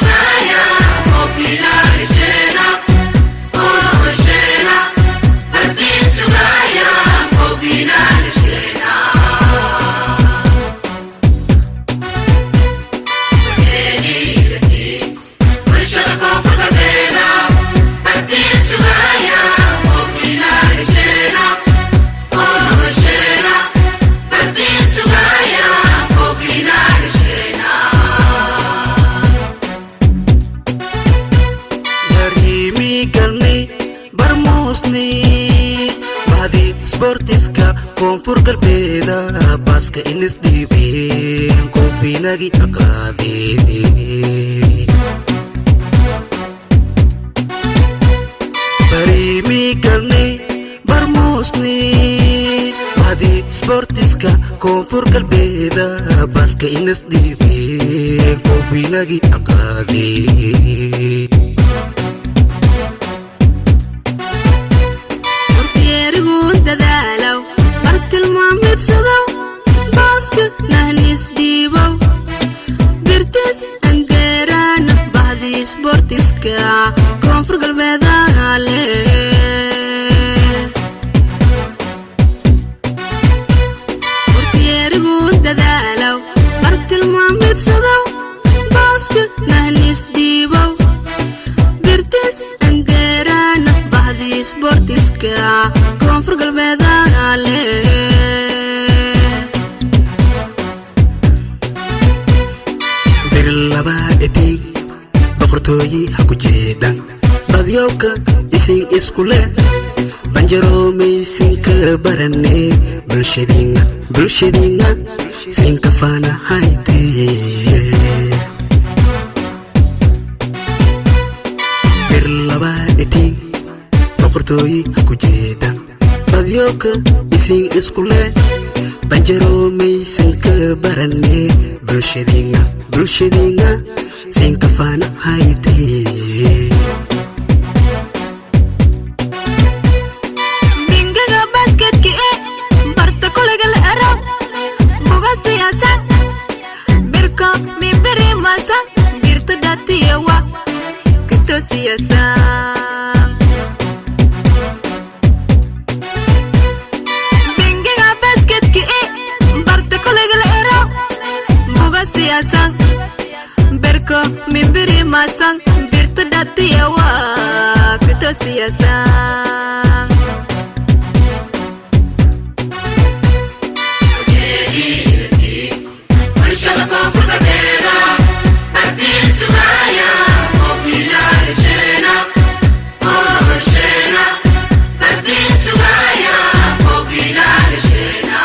sugaya Kopila ishena Oh ishena Bardin sugaya Kopila ishena Bageni lati Manshada kofurka bena Bardin sugaya Kopila ishena Oh ishena Bardin sugaya Kopila ishena Galni barmusni bahdi sportiska koonfur galbeeda baaska inis dhiibeen kooffinagi aqaadeen barimi galni barmusni bahdi sportiska koonfur galbeeda baaska inis dhiibeen kooffinagi aqaadeen dadaalow bartilmaameedsadow baaska nahnis dhiibow birtis andeeraana bahdii sportiska koonfur galbeedaale wartiyeerigu dadaalow bartilmaameedsadow baaska nahnis dhiibow birtis andeeraana bahdii sportiska koonfur galbeedaale birlabaadetay boqortooyi ha ku jeedan badyowka isin iskule banjaroomaysinka barane bulshadiinga sinka faana haytee birlabaadetay boqortooyi ha ku jeedan badyoka isin iskule banjaroomaysanka barane bulshadiinga sinka faana haytee bingaga basketka barta kolega la araw buga siyaasan birko mimbiri masan birto datiyawa kito siyaasan siyaasan berko mimbiri masan birto datiyawa kito siyaasan Bageni lati Manshada kofurka bena Bardin sugaya Kopila ishena Oh ishena Bardin sugaya Kopila ishena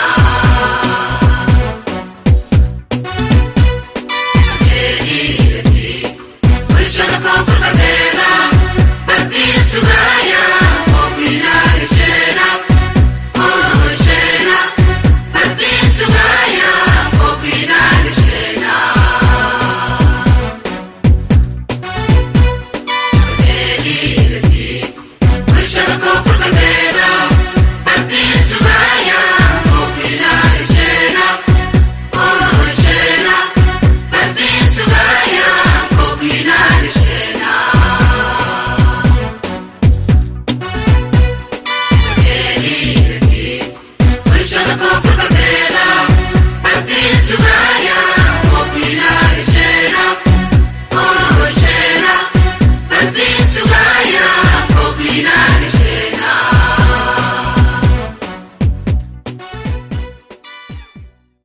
Bageni lati Manshada kofurka